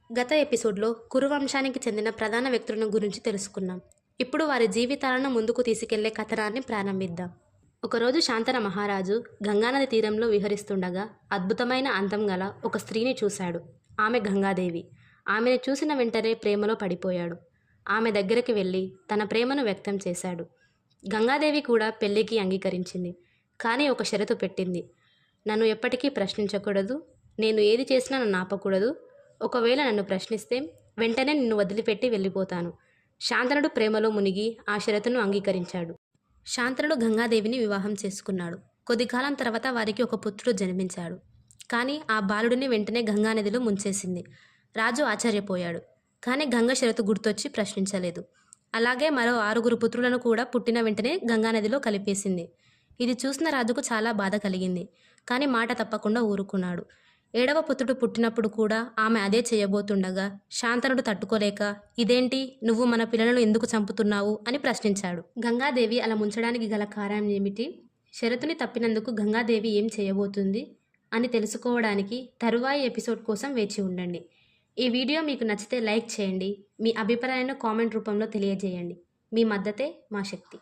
గత ఎపిసోడ్లో కురు వంశానికి చెందిన ప్రధాన వ్యక్తులను గురించి తెలుసుకున్నాం. ఇప్పుడు వారి జీవితాలను ముందుకు తీసుకెళ్లే కథనాన్ని ప్రారంభిద్దాం. ఒకరోజు శాంతన మహారాజు గంగానది తీరంలో విహరిస్తుండగా అద్భుతమైన అందం గల ఒక స్త్రీని చూశాడు. ఆమె గంగాదేవి. ఆమెను చూసిన వెంటనే ప్రేమలో పడిపోయాడు. ఆమె దగ్గరికి వెళ్ళి తన ప్రేమను వ్యక్తం చేశాడు. గంగాదేవి కూడా పెళ్లికి అంగీకరించింది. కానీ ఒక షరతు పెట్టింది. నన్ను ఎప్పటికీ ప్రశ్నించకూడదు, నేను ఏది చేసినా నన్ను ఆపకూడదు. ఒకవేళ నన్ను ప్రశ్నిస్తే వెంటనే నిన్ను వదిలిపెట్టి వెళ్ళిపోతాను. శాంతనుడు ప్రేమలో మునిగి ఆ షరతును అంగీకరించాడు. శాంతనుడు గంగాదేవిని వివాహం చేసుకున్నాడు. కొద్ది కాలం తర్వాత వారికి ఒక పుత్రుడు జన్మించాడు. కానీ ఆ బాలుడిని వెంటనే గంగానదిలో ముంచేసింది. రాజు ఆశ్చర్యపోయాడు. కానీ గంగ షరతు గుర్తొచ్చి ప్రశ్నించలేదు. అలాగే మరో 6 పుత్రులను కూడా పుట్టిన వెంటనే గంగానదిలో కలిపేసింది. ఇది చూసిన రాజుకు చాలా బాధ కలిగింది. కానీ మాట తప్పకుండా ఊరుకున్నాడు. 7వ పుత్రుడు పుట్టినప్పుడు కూడా ఆమె అదే చేయబోతుండగా శాంతనుడు తట్టుకోలేక, ఇదేంటి, నువ్వు మన పిల్లలను ఎందుకు చంపుతున్నావు అని ప్రశ్నించాడు. గంగాదేవి అలా ముంచడానికి గల కారణం ఏమిటి, షరతుని తప్పినందుకు గంగాదేవి ఏం చేయబోతుంది అని తెలుసుకోవడానికి తరువాయి ఎపిసోడ్ కోసం వేచి ఉండండి. ఈ వీడియో మీకు నచ్చితే లైక్ చేయండి. మీ అభిప్రాయాన్ని కామెంట్ రూపంలో తెలియజేయండి. మీ మద్దతే మా శక్తి.